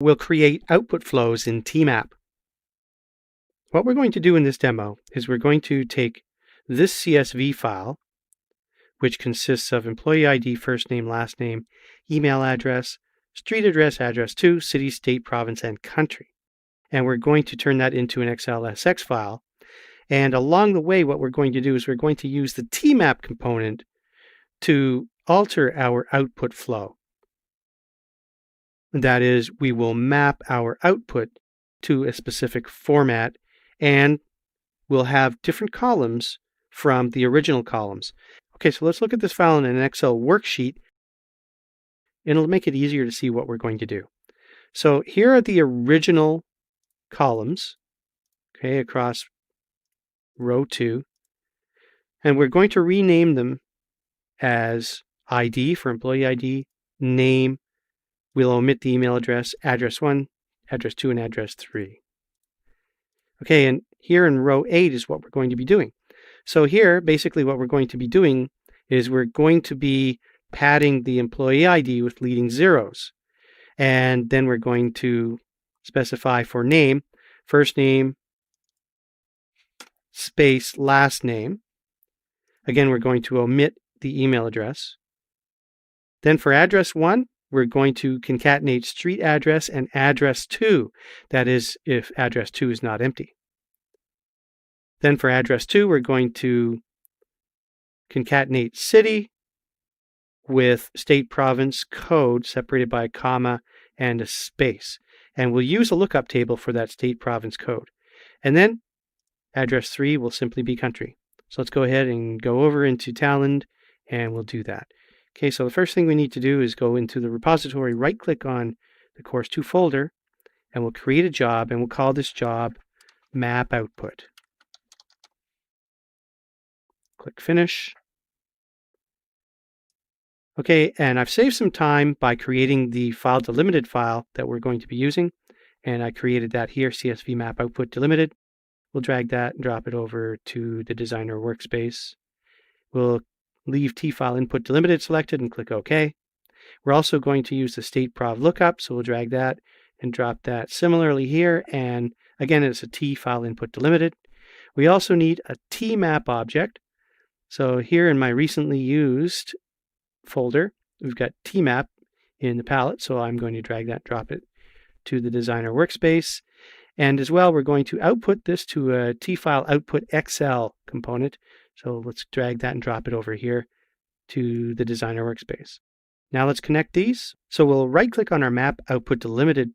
We'll create output flows in TMAP. What we're going to do in this demo is we're going to take this CSV file, which consists of employee ID, first name, last name, email address, street address, address to, city, state, province, and country. And we're going to turn that into an XLSX file. And along the way, what we're going to do is we're going to use the TMAP component to alter our output flow. That is, we will map our output to a specific format, and we'll have different columns from the original columns. Okay, so let's look at this file in an Excel worksheet, and it'll make it easier to see what we're going to do. So here are the original columns, okay, across row 2, and we're going to rename them as ID for employee ID, name. We'll omit the email address, address 1, address 2, and address 3. Okay, and here in row 8 is what we're going to be doing. So here, basically what we're going to be doing is we're going to be padding the employee ID with leading zeros. And then we're going to specify for name, first name, space, last name. Again, we're going to omit the email address. Then for address 1, we're going to concatenate street address and address 2. That is, if address 2 is not empty. Then for address 2, we're going to concatenate city with state, province, code separated by a comma and a space. And we'll use a lookup table for that state, province, code. And then address 3 will simply be country. So let's go ahead and go over into Talend, and we'll do that. Okay, so the first thing we need to do is go into the repository, right-click on the Course 2 folder, and we'll create a job, and we'll call this job Map Output. Click Finish. Okay, and I've saved some time by creating the file delimited file that we're going to be using, and I created that here, CSV Map Output Delimited. We'll drag that and drop it over to the designer workspace. We'll leave T-file input delimited selected and click OK. We're also going to use the state prov lookup, so we'll drag that and drop that similarly here, and again it's a T-file input delimited. We also need a TMAP object. So here in my recently used folder, we've got TMAP in the palette, so I'm going to drag that and drop it to the designer workspace. And as well, we're going to output this to a T-file output XL component. So let's drag that and drop it over here to the designer workspace. Now let's connect these. So we'll right-click on our map output delimited